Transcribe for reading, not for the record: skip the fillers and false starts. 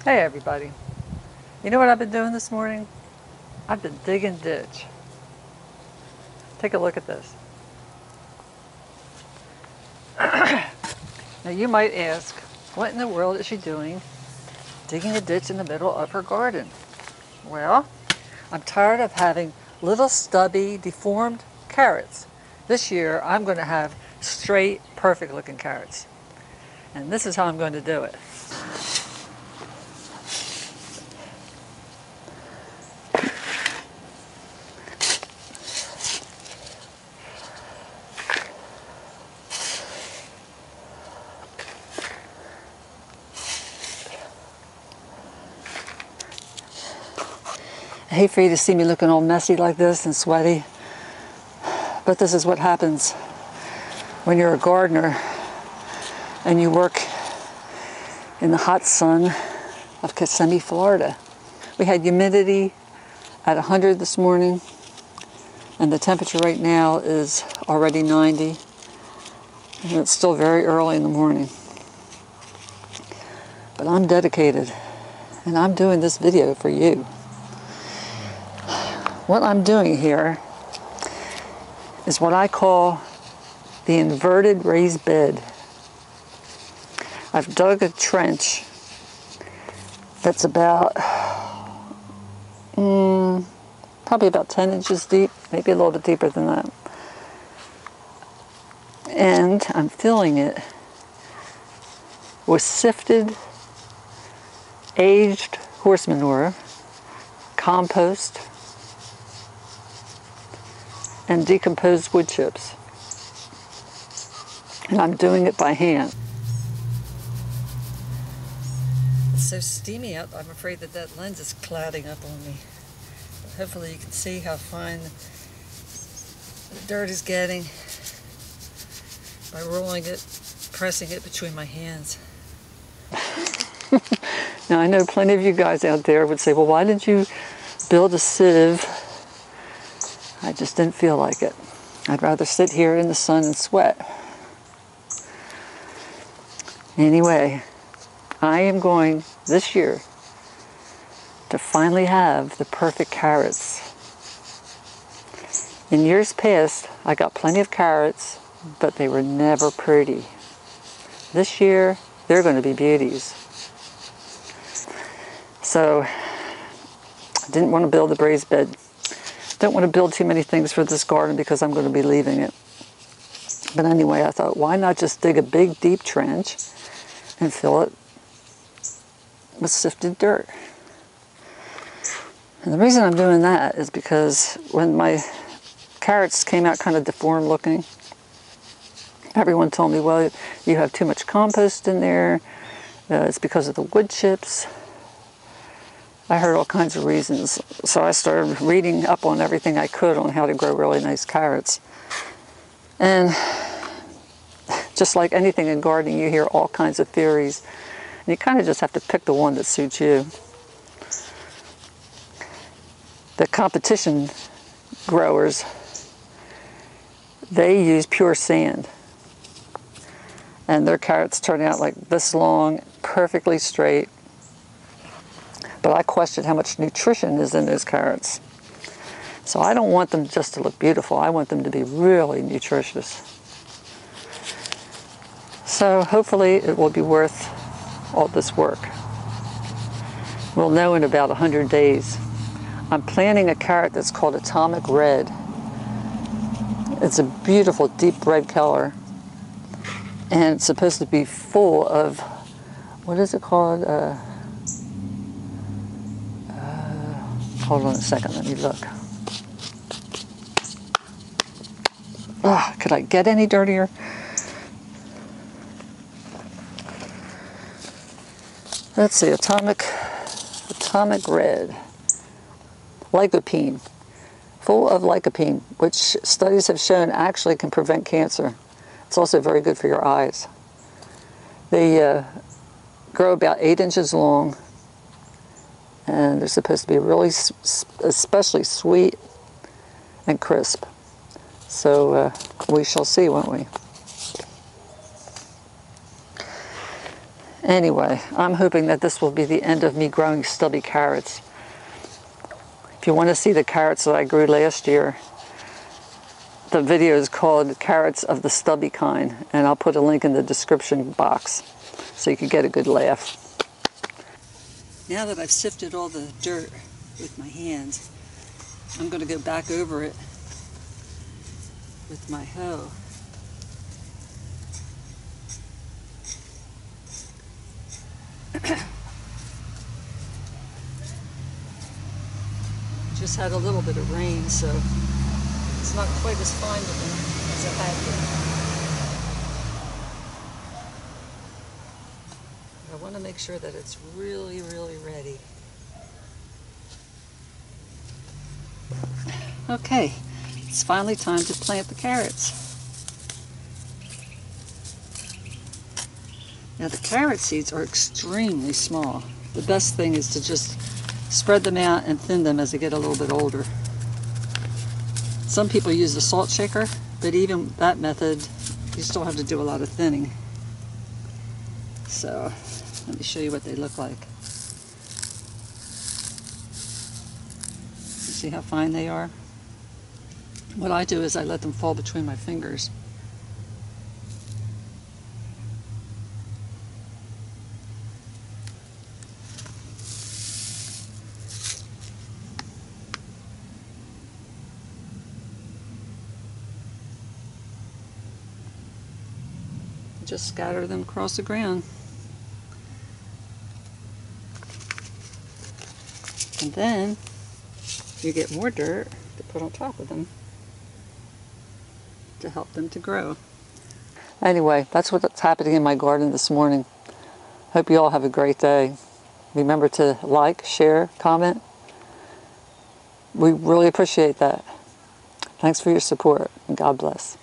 Hey everybody. You know what I've been doing this morning? I've been digging ditch. Take a look at this. Now you might ask, what in the world is she doing digging a ditch in the middle of her garden? Well, I'm tired of having little stubby, deformed carrots. This year I'm going to have straight, perfect looking carrots. And this is how I'm going to do it. I hate for you to see me looking all messy like this and sweaty, but this is what happens when you're a gardener and you work in the hot sun of Kissimmee, Florida. We had humidity at 100 this morning, and the temperature right now is already 90, and it's still very early in the morning. But I'm dedicated, and I'm doing this video for you. What I'm doing here is what I call the inverted raised bed. I've dug a trench that's about, probably about 10 inches deep, maybe a little bit deeper than that. And I'm filling it with sifted, aged horse manure, compost, and decomposed wood chips. And I'm doing it by hand. It's so steamy out, I'm afraid that lens is clouding up on me. But hopefully you can see how fine the dirt is getting by rolling it, pressing it between my hands. Now I know plenty of you guys out there would say, well, why didn't you build a sieve? I just didn't feel like it. I'd rather sit here in the sun and sweat. Anyway, I am going this year to finally have the perfect carrots. In years past, I got plenty of carrots, but they were never pretty. This year, they're going to be beauties. So, I didn't want to build a raised bed. Don't want to build too many things for this garden because I'm going to be leaving it. But anyway, I thought, why not just dig a big, deep trench and fill it with sifted dirt? And the reason I'm doing that is because when my carrots came out kind of deformed looking, everyone told me, well, you have too much compost in there. It's because of the wood chips. I heard all kinds of reasons. So I started reading up on everything I could on how to grow really nice carrots. And just like anything in gardening, you hear all kinds of theories. And you kind of just have to pick the one that suits you. The competition growers, they use pure sand. And their carrots turn out like this long, perfectly straight. But I question how much nutrition is in those carrots. So I don't want them just to look beautiful. I want them to be really nutritious. So hopefully it will be worth all this work. We'll know in about 100 days. I'm planting a carrot that's called Atomic Red. It's a beautiful deep red color. And it's supposed to be full of, what is it called? Hold on a second, let me look. Could I get any dirtier? Let's see, Atomic Red. Lycopene. Full of lycopene, which studies have shown actually can prevent cancer. It's also very good for your eyes. They grow about 8 inches long, and they're supposed to be really, especially sweet and crisp. So we shall see, won't we? Anyway, I'm hoping that this will be the end of me growing stubby carrots. If you want to see the carrots that I grew last year, the video is called Carrots of the Stubby Kind, and I'll put a link in the description box so you can get a good laugh. Now that I've sifted all the dirt with my hands, I'm going to go back over it with my hoe. Just had a little bit of rain, so it's not quite as fine looking as it had been. I want to make sure that it's really, really ready. Okay, it's finally time to plant the carrots. Now the carrot seeds are extremely small. The best thing is to just spread them out and thin them as they get a little bit older. Some people use the salt shaker, but even that method, you still have to do a lot of thinning. So, let me show you what they look like. You see how fine they are? What I do is I let them fall between my fingers. Just scatter them across the ground. And then you get more dirt to put on top of them to help them to grow. Anyway, that's what's happening in my garden this morning. Hope you all have a great day. Remember to like, share, comment. We really appreciate that. Thanks for your support, and God bless.